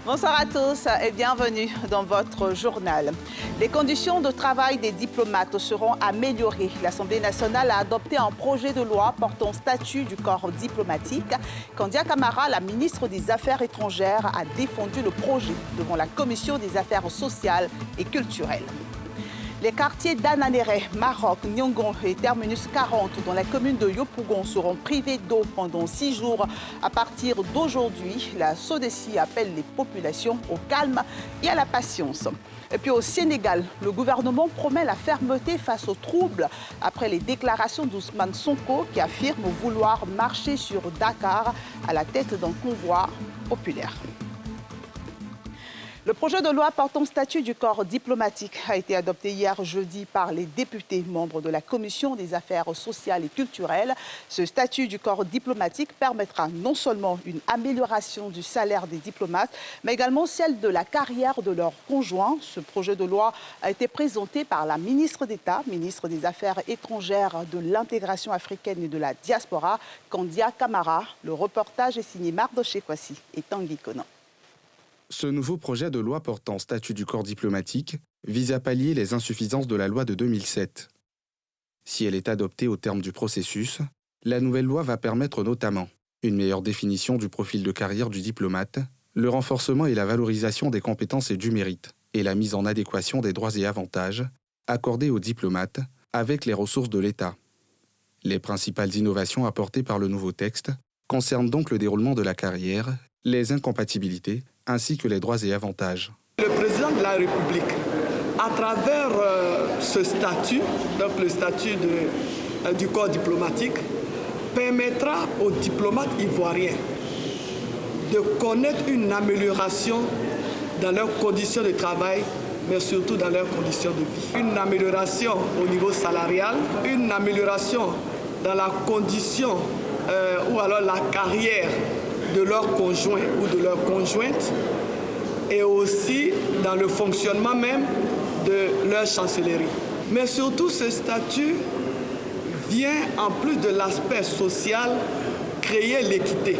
Bonsoir à tous et bienvenue dans votre journal. Les conditions de travail des diplomates seront améliorées. L'Assemblée nationale a adopté un projet de loi portant statut du corps diplomatique. Kandia Camara, la ministre des Affaires étrangères, a défendu le projet devant la Commission des Affaires sociales et culturelles. Les quartiers d'Ananéré, Maroc, Nyongon et Terminus 40 dans la commune de Yopougon seront privés d'eau pendant 6 jours. À partir d'aujourd'hui, la SODECI appelle les populations au calme et à la patience. Et puis au Sénégal, le gouvernement promet la fermeté face aux troubles après les déclarations d'Ousmane Sonko qui affirme vouloir marcher sur Dakar à la tête d'un convoi populaire. Le projet de loi portant statut du corps diplomatique a été adopté hier jeudi par les députés membres de la Commission des affaires sociales et culturelles. Ce statut du corps diplomatique permettra non seulement une amélioration du salaire des diplomates, mais également celle de la carrière de leurs conjoints. Ce projet de loi a été présenté par la ministre d'État, ministre des Affaires étrangères, de l'intégration africaine et de la diaspora, Kandia Camara. Le reportage est signé Mardoché Kwasi et Tanguy Konan. Ce nouveau projet de loi portant statut du corps diplomatique vise à pallier les insuffisances de la loi de 2007. Si elle est adoptée au terme du processus, la nouvelle loi va permettre notamment une meilleure définition du profil de carrière du diplomate, le renforcement et la valorisation des compétences et du mérite, et la mise en adéquation des droits et avantages accordés aux diplomates avec les ressources de l'État. Les principales innovations apportées par le nouveau texte concernent donc le déroulement de la carrière, les incompatibilités, ainsi que les droits et avantages. Le président de la République, à travers ce statut, donc le statut du corps diplomatique, permettra aux diplomates ivoiriens de connaître une amélioration dans leurs conditions de travail, mais surtout dans leurs conditions de vie. Une amélioration au niveau salarial, une amélioration dans la condition ou alors la carrière de leurs conjoints ou de leurs conjointes, et aussi dans le fonctionnement même de leur chancellerie. Mais surtout, ce statut vient, en plus de l'aspect social, créer l'équité.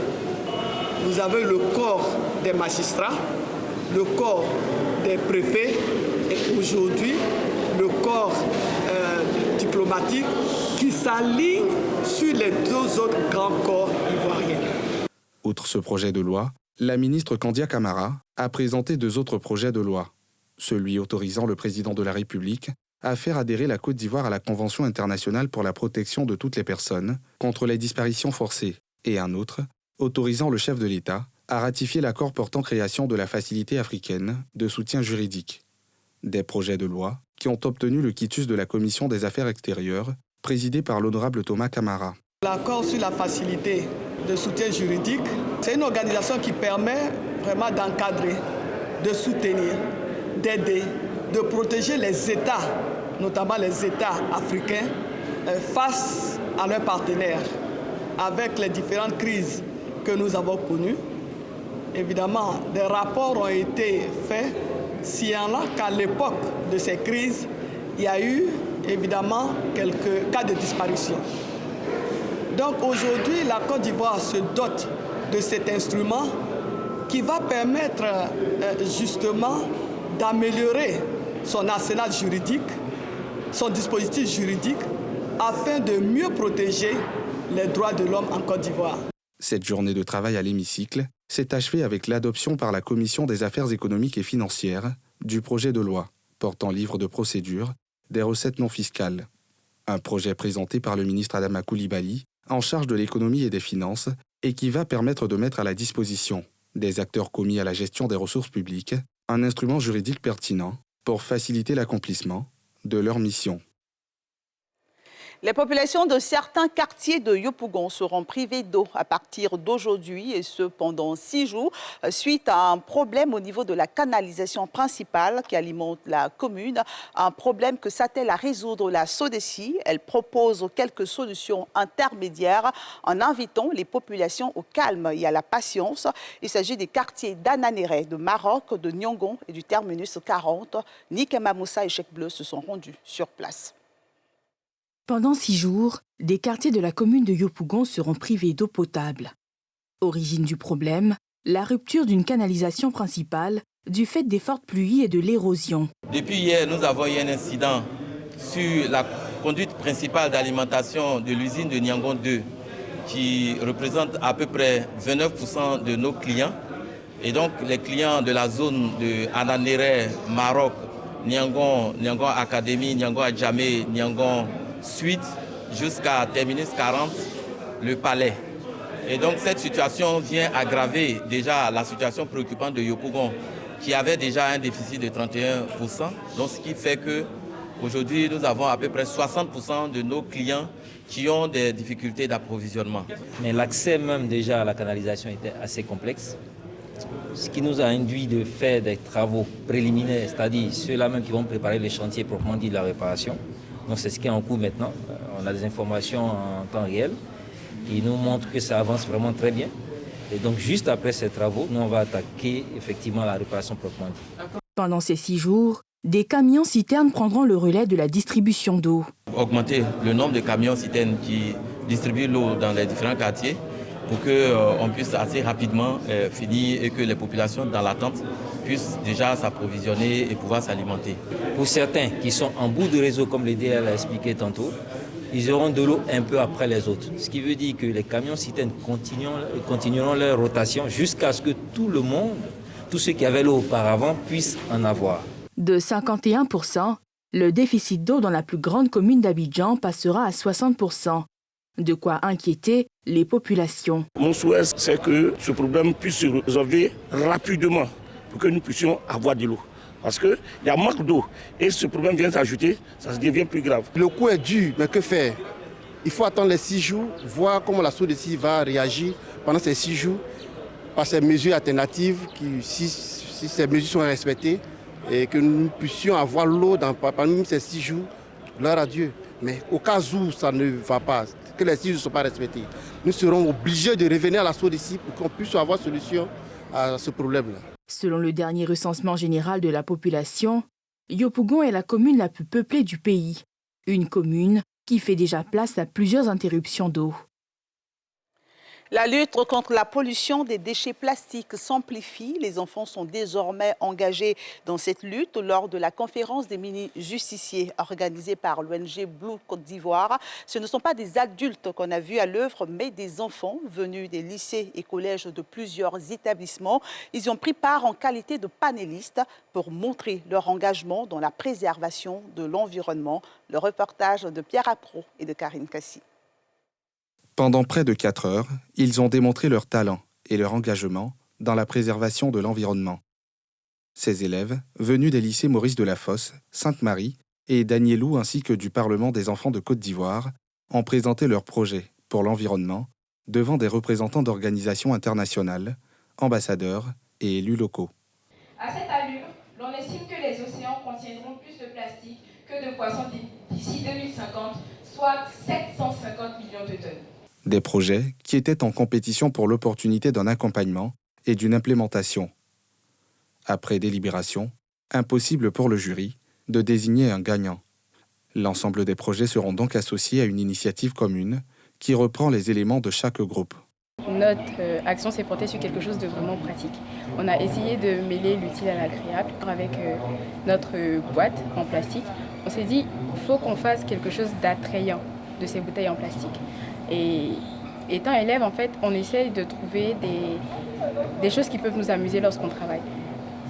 Vous avez le corps des magistrats, le corps des préfets et aujourd'hui le corps diplomatique qui s'aligne sur les deux autres grands corps ivoiriens. Outre ce projet de loi, la ministre Kandia Camara a présenté 2 autres projets de loi. Celui autorisant le président de la République à faire adhérer la Côte d'Ivoire à la Convention internationale pour la protection de toutes les personnes contre les disparitions forcées, et un autre autorisant le chef de l'État à ratifier l'accord portant création de la Facilité africaine de soutien juridique. Des projets de loi qui ont obtenu le quitus de la Commission des affaires extérieures, présidée par l'honorable Thomas Camara. L'accord sur la facilité de soutien juridique, c'est une organisation qui permet vraiment d'encadrer, de soutenir, d'aider, de protéger les États, notamment les États africains, face à leurs partenaires, avec les différentes crises que nous avons connues. Évidemment, des rapports ont été faits, signalant qu'à l'époque de ces crises, il y a eu évidemment quelques cas de disparition. Donc aujourd'hui, la Côte d'Ivoire se dote de cet instrument qui va permettre justement d'améliorer son arsenal juridique, son dispositif juridique, afin de mieux protéger les droits de l'homme en Côte d'Ivoire. Cette journée de travail à l'hémicycle s'est achevée avec l'adoption par la Commission des affaires économiques et financières du projet de loi portant livre de procédure des recettes non fiscales. Un projet présenté par le ministre Adama Coulibaly en charge de l'économie et des finances et qui va permettre de mettre à la disposition des acteurs commis à la gestion des ressources publiques un instrument juridique pertinent pour faciliter l'accomplissement de leur mission. Les populations de certains quartiers de Yopougon seront privées d'eau à partir d'aujourd'hui et ce pendant 6 jours suite à un problème au niveau de la canalisation principale qui alimente la commune. Un problème que s'attelle à résoudre la SODECI. Elle propose quelques solutions intermédiaires en invitant les populations au calme et à la patience. Il s'agit des quartiers d'Ananéré, de Maroc, de Nyongon et du terminus 40. Nikema Moussa et Cheikh Bleu se sont rendus sur place. Pendant 6 jours, des quartiers de la commune de Yopougon seront privés d'eau potable. Origine du problème, la rupture d'une canalisation principale du fait des fortes pluies et de l'érosion. Depuis hier, nous avons eu un incident sur la conduite principale d'alimentation de l'usine de Nyongon 2 qui représente à peu près 29% de nos clients. Et donc les clients de la zone de Ananéré, Maroc, Nyongon Académie, Nyongon Adjamé, Nyongon Suite jusqu'à terminus 40, le palais. Et donc cette situation vient aggraver déjà la situation préoccupante de Yopougon qui avait déjà un déficit de 31%. Donc ce qui fait qu'aujourd'hui nous avons à peu près 60% de nos clients qui ont des difficultés d'approvisionnement. Mais l'accès même déjà à la canalisation était assez complexe. Ce qui nous a induit de faire des travaux préliminaires, c'est-à-dire ceux-là même qui vont préparer les chantiers proprement dit de la réparation. Donc c'est ce qui est en cours maintenant. On a des informations en temps réel qui nous montrent que ça avance vraiment très bien. Et donc juste après ces travaux, nous on va attaquer effectivement la réparation proprement dit. Pendant ces 6 jours, des camions-citernes prendront le relais de la distribution d'eau. Augmenter le nombre de camions-citernes qui distribuent l'eau dans les différents quartiers pour qu'on puisse assez rapidement finir et que les populations dans l'attente puissent déjà s'approvisionner et pouvoir s'alimenter. Pour certains qui sont en bout de réseau, comme le DL a expliqué tantôt, ils auront de l'eau un peu après les autres. Ce qui veut dire que les camions-citernes continueront leur rotation jusqu'à ce que tout le monde, tous ceux qui avaient l'eau auparavant, puissent en avoir. De 51%, le déficit d'eau dans la plus grande commune d'Abidjan passera à 60%. De quoi inquiéter les populations. Mon souhait, c'est que ce problème puisse se résolver rapidement pour que nous puissions avoir de l'eau. Parce qu'il y a manque d'eau et ce problème vient s'ajouter, ça devient plus grave. Le coût est dur, mais que faire? Il faut attendre les 6 jours, voir comment la SODECI va réagir pendant ces 6 jours par ces mesures alternatives, si ces mesures sont respectées, et que nous puissions avoir l'eau parmi ces 6 jours, gloire à Dieu. Mais au cas où ça ne va pas, que les 6 jours ne sont pas respectés, nous serons obligés de revenir à la SODECI pour qu'on puisse avoir solution à ce problème-là. Selon le dernier recensement général de la population, Yopougon est la commune la plus peuplée du pays. Une commune qui fait déjà place à plusieurs interruptions d'eau. La lutte contre la pollution des déchets plastiques s'amplifie. Les enfants sont désormais engagés dans cette lutte lors de la conférence des mini-justiciers organisée par l'ONG Blue Côte d'Ivoire. Ce ne sont pas des adultes qu'on a vus à l'œuvre, mais des enfants venus des lycées et collèges de plusieurs établissements. Ils y ont pris part en qualité de panélistes pour montrer leur engagement dans la préservation de l'environnement. Le reportage de Pierre Appro et de Karine Kassi. Pendant près de 4 heures, ils ont démontré leur talent et leur engagement dans la préservation de l'environnement. Ces élèves, venus des lycées Maurice Delafosse, Sainte-Marie et Danielou ainsi que du Parlement des enfants de Côte d'Ivoire, ont présenté leurs projets pour l'environnement devant des représentants d'organisations internationales, ambassadeurs et élus locaux. À cette allure, l'on estime que les océans contiendront plus de plastique que de poissons d'ici 2050, soit 750 millions de tonnes. Des projets qui étaient en compétition pour l'opportunité d'un accompagnement et d'une implémentation. Après délibération, impossible pour le jury de désigner un gagnant. L'ensemble des projets seront donc associés à une initiative commune qui reprend les éléments de chaque groupe. Notre action s'est portée sur quelque chose de vraiment pratique. On a essayé de mêler l'utile à l'agréable avec notre boîte en plastique. On s'est dit, il faut qu'on fasse quelque chose d'attrayant de ces bouteilles en plastique. Et étant élève, en fait, on essaye de trouver des choses qui peuvent nous amuser lorsqu'on travaille.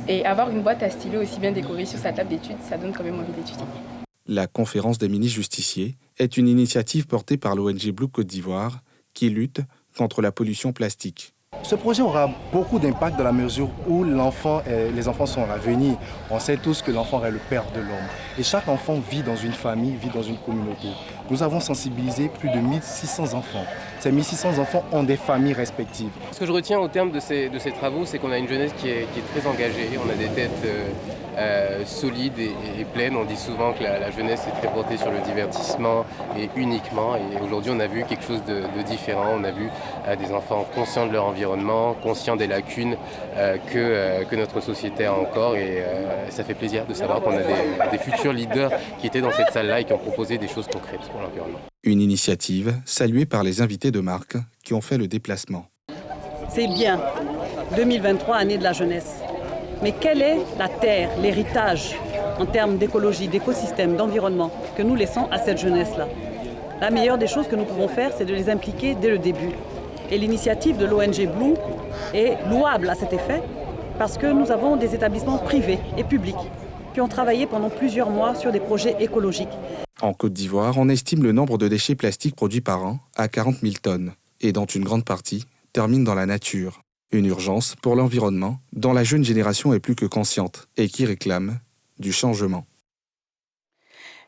Et avoir une boîte à stylo aussi bien décorée sur sa table d'études, ça donne quand même envie d'étudier. La conférence des mini-justiciers est une initiative portée par l'ONG Blue Côte d'Ivoire qui lutte contre la pollution plastique. Ce projet aura beaucoup d'impact dans la mesure où les enfants sont l'avenir. On sait tous que l'enfant est le père de l'homme. Et chaque enfant vit dans une famille, vit dans une communauté. nous avons sensibilisé plus de 1600 enfants. Ces 1600 enfants ont des familles respectives. Ce que je retiens au terme de ces travaux, c'est qu'on a une jeunesse qui est très engagée. On a des têtes solides et pleines. On dit souvent que la jeunesse est très portée sur le divertissement et uniquement. Et aujourd'hui, on a vu quelque chose de différent. On a vu des enfants conscients de leur environnement, conscients des lacunes que notre société a encore. Et ça fait plaisir de savoir qu'on a des futurs leaders qui étaient dans cette salle-là et qui ont proposé des choses concrètes pour l'environnement. Une initiative saluée par les invités de marque qui ont fait le déplacement. C'est bien, 2023, année de la jeunesse. Mais quelle est la terre, l'héritage en termes d'écologie, d'écosystème, d'environnement que nous laissons à cette jeunesse-là? La meilleure des choses que nous pouvons faire, c'est de les impliquer dès le début. Et l'initiative de l'ONG Blue est louable à cet effet parce que nous avons des établissements privés et publics qui ont travaillé pendant plusieurs mois sur des projets écologiques. En Côte d'Ivoire, on estime le nombre de déchets plastiques produits par an à 40 000 tonnes, et dont une grande partie termine dans la nature. Une urgence pour l'environnement dont la jeune génération est plus que consciente et qui réclame du changement.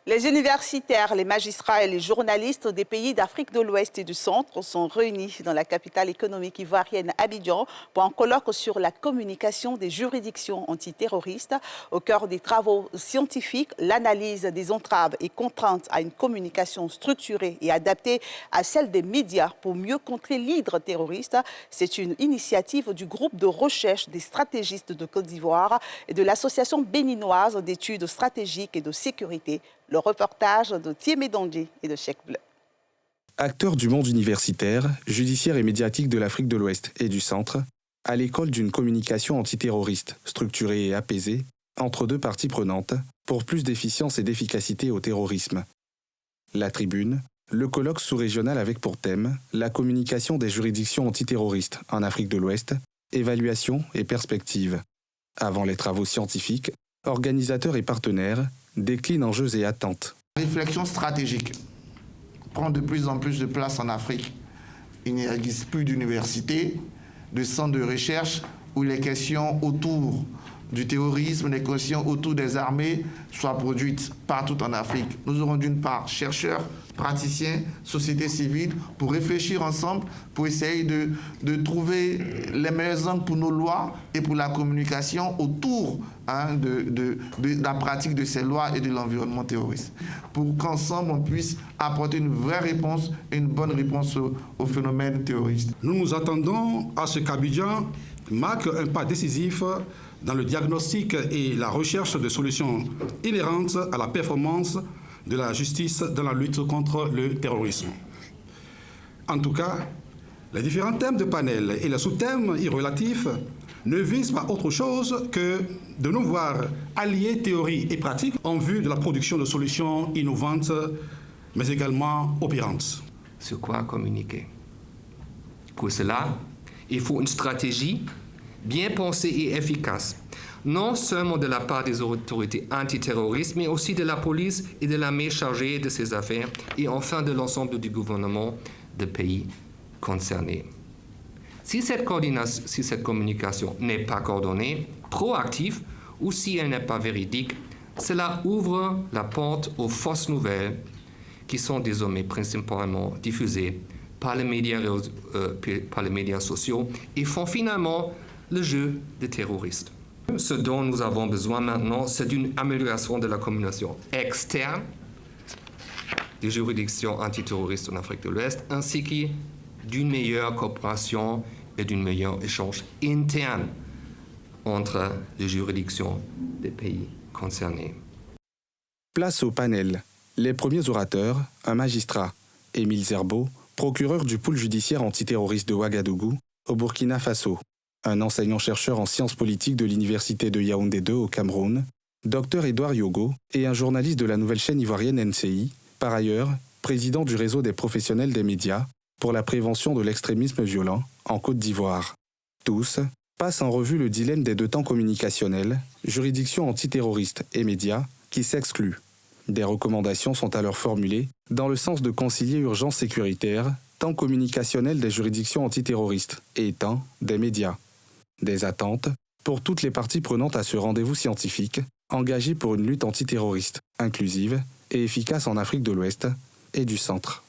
Les universitaires, les magistrats et les journalistes des pays d'Afrique de l'Ouest et du Centre sont réunis dans la capitale économique ivoirienne Abidjan pour un colloque sur la communication des juridictions antiterroristes. Au cœur des travaux scientifiques, l'analyse des entraves et contraintes à une communication structurée et adaptée à celle des médias pour mieux contrer l'hydre terroriste. C'est une initiative du groupe de recherche des stratégistes de Côte d'Ivoire et de l'Association béninoise d'études stratégiques et de sécurité. Le reportage de Thiemé Dondji et de Cheikh Bleu. Acteurs du monde universitaire, judiciaire et médiatique de l'Afrique de l'Ouest et du Centre, à l'école d'une communication antiterroriste, structurée et apaisée, entre deux parties prenantes, pour plus d'efficience et d'efficacité au terrorisme. La Tribune, le colloque sous-régional avec pour thème la communication des juridictions antiterroristes en Afrique de l'Ouest, évaluation et perspective. Avant les travaux scientifiques, organisateurs et partenaires déclinent enjeux et attentes. La réflexion stratégique prend de plus en plus de place en Afrique. Il n'existe plus d'universités, de centres de recherche où les questions autour du terrorisme, les questions autour des armées soient produites partout en Afrique. Nous aurons d'une part chercheurs, praticiens, société civile pour réfléchir ensemble, pour essayer de trouver les meilleurs angles pour nos lois et pour la communication autour de la pratique de ces lois et de l'environnement terroriste. Pour qu'ensemble on puisse apporter une vraie réponse et une bonne réponse au phénomène terroriste. Nous nous attendons à ce qu'Abidjan marque un pas décisif dans le diagnostic et la recherche de solutions inhérentes à la performance de la justice dans la lutte contre le terrorisme. En tout cas, les différents thèmes de panel et les sous-thèmes y relatifs ne visent pas autre chose que de nous voir allier théorie et pratique en vue de la production de solutions innovantes, mais également opérantes. Sur quoi communiquer? Pour cela, il faut une stratégie bien pensée et efficace, non seulement de la part des autorités antiterroristes, mais aussi de la police et de l'armée chargée de ces affaires, et enfin de l'ensemble du gouvernement des pays concernés. Si cette communication n'est pas coordonnée, proactive, ou si elle n'est pas véridique, cela ouvre la porte aux fausses nouvelles qui sont désormais principalement diffusées par les médias sociaux et font finalement le jeu des terroristes. Ce dont nous avons besoin maintenant, c'est d'une amélioration de la communication externe des juridictions antiterroristes en Afrique de l'Ouest, ainsi que d'une meilleure coopération et d'un meilleur échange interne entre les juridictions des pays concernés. Place au panel. Les premiers orateurs, un magistrat, Émile Zerbo, procureur du pôle judiciaire antiterroriste de Ouagadougou, au Burkina Faso. Un enseignant-chercheur en sciences politiques de l'université de Yaoundé 2 au Cameroun, Dr Édouard Yogo, et un journaliste de la nouvelle chaîne ivoirienne NCI, par ailleurs président du réseau des professionnels des médias pour la prévention de l'extrémisme violent en Côte d'Ivoire. Tous passent en revue le dilemme des deux temps communicationnels, juridictions antiterroristes et médias, qui s'excluent. Des recommandations sont alors formulées dans le sens de concilier urgence sécuritaire, temps communicationnel des juridictions antiterroristes et temps des médias. Des attentes pour toutes les parties prenantes à ce rendez-vous scientifique, engagé pour une lutte antiterroriste, inclusive et efficace en Afrique de l'Ouest et du centre.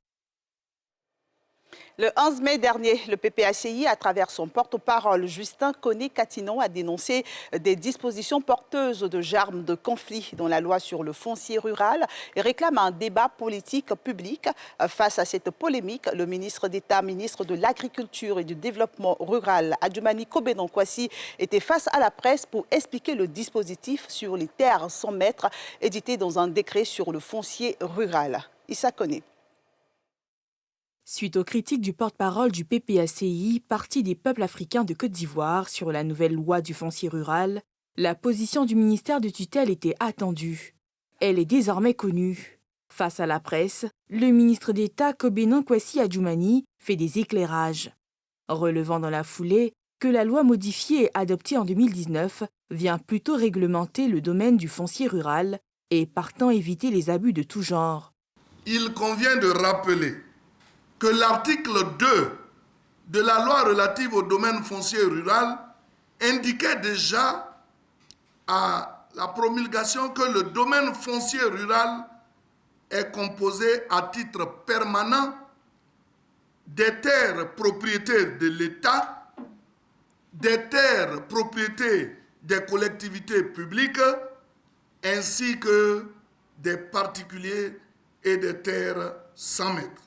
Le 11 mai dernier, le PPACI, à travers son porte-parole Justin Koné-Katinon, a dénoncé des dispositions porteuses de germes de conflit dans la loi sur le foncier rural et réclame un débat politique public. Face à cette polémique, le ministre d'État, ministre de l'Agriculture et du Développement rural, Adjoumani Kobenon-Kwasi, était face à la presse pour expliquer le dispositif sur les terres sans maître édité dans un décret sur le foncier rural. Issa Koné. Suite aux critiques du porte-parole du PPACI, Parti des peuples africains de Côte d'Ivoire, sur la nouvelle loi du foncier rural, la position du ministère de tutelle était attendue. Elle est désormais connue. Face à la presse, le ministre d'État Kobenon-Kwasi Adjoumani fait des éclairages, relevant dans la foulée que la loi modifiée et adoptée en 2019 vient plutôt réglementer le domaine du foncier rural et partant éviter les abus de tout genre. Il convient de rappeler que l'article 2 de la loi relative au domaine foncier rural indiquait déjà à la promulgation que le domaine foncier rural est composé à titre permanent des terres propriétés de l'État, des terres propriétés des collectivités publiques, ainsi que des particuliers et des terres sans maître.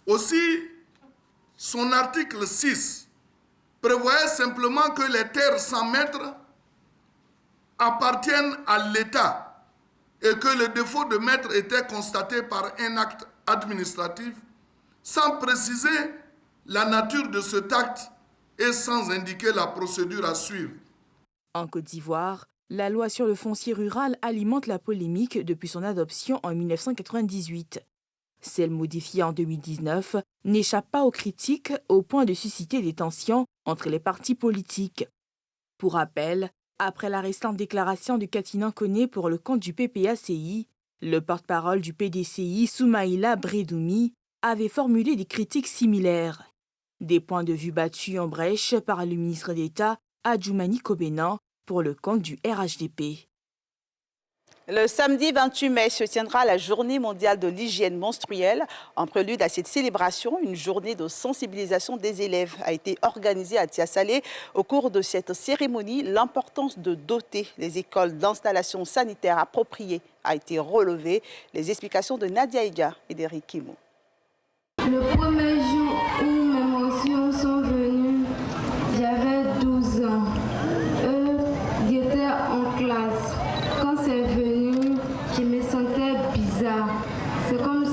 Aussi, son article 6 prévoyait simplement que les terres sans maître appartiennent à l'État et que le défaut de maître était constaté par un acte administratif sans préciser la nature de cet acte et sans indiquer la procédure à suivre. En Côte d'Ivoire, la loi sur le foncier rural alimente la polémique depuis son adoption en 1998. Celle modifiée en 2019 n'échappe pas aux critiques au point de susciter des tensions entre les partis politiques. Pour rappel, après la récente déclaration de Katinon Koné pour le compte du PPACI, le porte-parole du PDCI, Soumaïla Bredoumi, avait formulé des critiques similaires. Des points de vue battus en brèche par le ministre d'État, Adjoumani Kobenon, pour le compte du RHDP. Le samedi 28 mai se tiendra la Journée mondiale de l'hygiène menstruelle. En prélude à cette célébration, une journée de sensibilisation des élèves a été organisée à Tiasalé. Au cours de cette cérémonie, l'importance de doter les écoles d'installations sanitaires appropriées a été relevée. Les explications de Nadia Iga et d'Eric Kimo. Le premier jour où mes menstruations sont venues, j'avais 12 ans. J'étais en classe. Quand c'est venu, je me sentais bizarre. C'est comme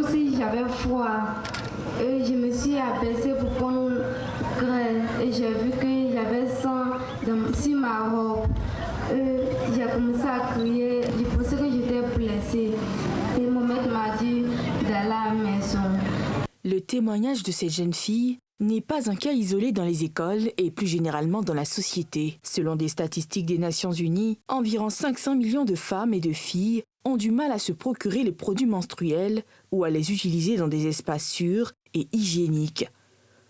si j'avais froid. Et je me suis abaissée pour prendre graine. Et j'ai vu qu'il y avait sang sur ma robe. J'ai commencé à crier. Je pensais que j'étais blessée. Et mon maître m'a dit d'aller à la maison. Le témoignage de cette jeune fille n'est pas un cas isolé dans les écoles et plus généralement dans la société. Selon des statistiques des Nations Unies, environ 500 millions de femmes et de filles ont du mal à se procurer les produits menstruels ou à les utiliser dans des espaces sûrs et hygiéniques.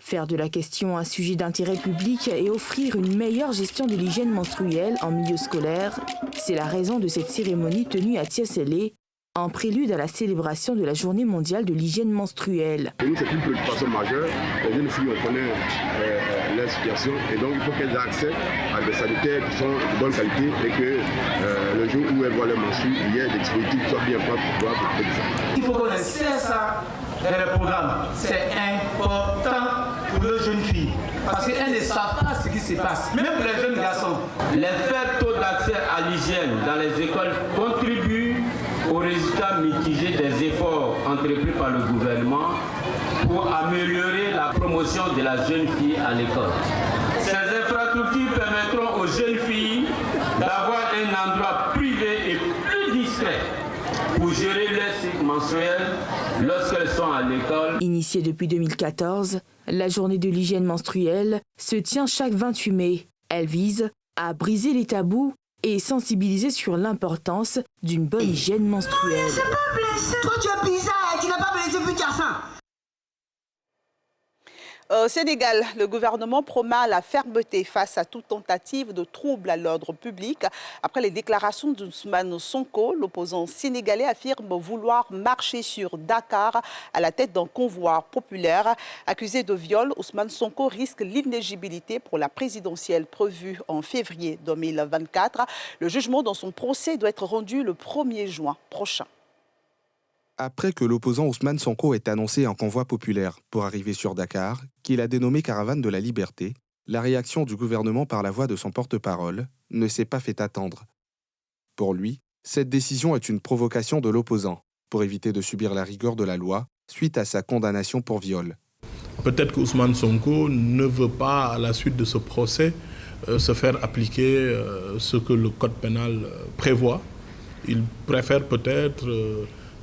Faire de la question un sujet d'intérêt public et offrir une meilleure gestion de l'hygiène menstruelle en milieu scolaire, c'est la raison de cette cérémonie tenue à Tiasalé, en prélude à la célébration de la Journée mondiale de l'hygiène menstruelle. Pour nous, c'est une préoccupation majeure. Les jeunes filles, on connaît leur situation et donc il faut qu'elles aient accès à des sanitaires qui sont de bonne qualité et que le jour où elles voient leur menstru, il y ait des dispositifs qui soient bien propres pour pouvoir protéger ça. Il faut qu'on insère ça dans le programme. C'est important pour les jeunes filles parce qu'elles ne savent pas ce qui se passe. Même pour les jeunes garçons. Les faibles taux d'accès à l'hygiène dans les écoles contribuent aux résultats mitigés des efforts entrepris par le gouvernement pour améliorer la promotion de la jeune fille à l'école. Ces infrastructures permettront aux jeunes filles d'avoir un endroit privé et plus discret pour gérer leur cycle menstruel lorsqu'elles sont à l'école. Initiée depuis 2014, la journée de l'hygiène menstruelle se tient chaque 28 mai. Elle vise à briser les tabous et sensibiliser sur l'importance d'une bonne hygiène menstruelle. C'est pas blessé. Toi, tu es bizarre et tu n'as pas blessé puis tu as faim. Au Sénégal, le gouvernement promet la fermeté face à toute tentative de trouble à l'ordre public. Après les déclarations d'Ousmane Sonko, l'opposant sénégalais affirme vouloir marcher sur Dakar à la tête d'un convoi populaire. Accusé de viol, Ousmane Sonko risque l'inéligibilité pour la présidentielle prévue en février 2024. Le jugement dans son procès doit être rendu le 1er juin prochain. Après que l'opposant Ousmane Sonko ait annoncé un convoi populaire pour arriver sur Dakar, qu'il a dénommé Caravane de la Liberté, la réaction du gouvernement par la voix de son porte-parole ne s'est pas fait attendre. Pour lui, cette décision est une provocation de l'opposant pour éviter de subir la rigueur de la loi suite à sa condamnation pour viol. Peut-être qu'Ousmane Sonko ne veut pas, à la suite de ce procès, se faire appliquer ce que le code pénal prévoit. Il préfère peut-être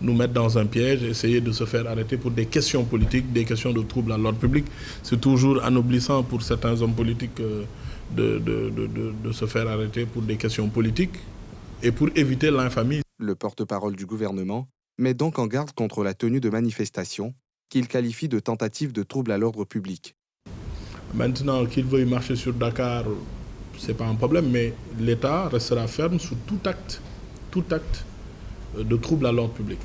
nous mettre dans un piège, essayer de se faire arrêter pour des questions politiques, des questions de troubles à l'ordre public. C'est toujours anoblissant pour certains hommes politiques de se faire arrêter pour des questions politiques et pour éviter l'infamie. Le porte-parole du gouvernement met donc en garde contre la tenue de manifestations qu'il qualifie de tentative de trouble à l'ordre public. Maintenant, qu'il veuille marcher sur Dakar, ce n'est pas un problème, mais l'État restera ferme sur tout acte de trouble à l'ordre public.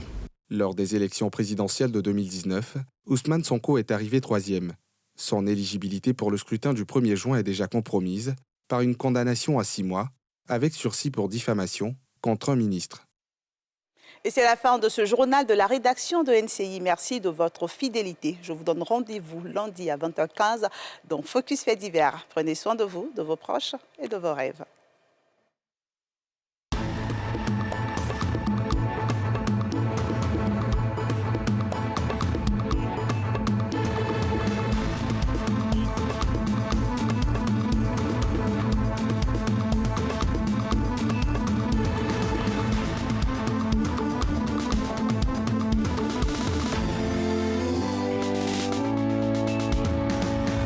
Lors des élections présidentielles de 2019, Ousmane Sonko est arrivé 3e. Son éligibilité pour le scrutin du 1er juin est déjà compromise par une condamnation à 6 mois, avec sursis pour diffamation contre un ministre. Et c'est la fin de ce journal de la rédaction de NCI. Merci de votre fidélité. Je vous donne rendez-vous lundi à 20h15 dans Focus Faits divers. Prenez soin de vous, de vos proches et de vos rêves.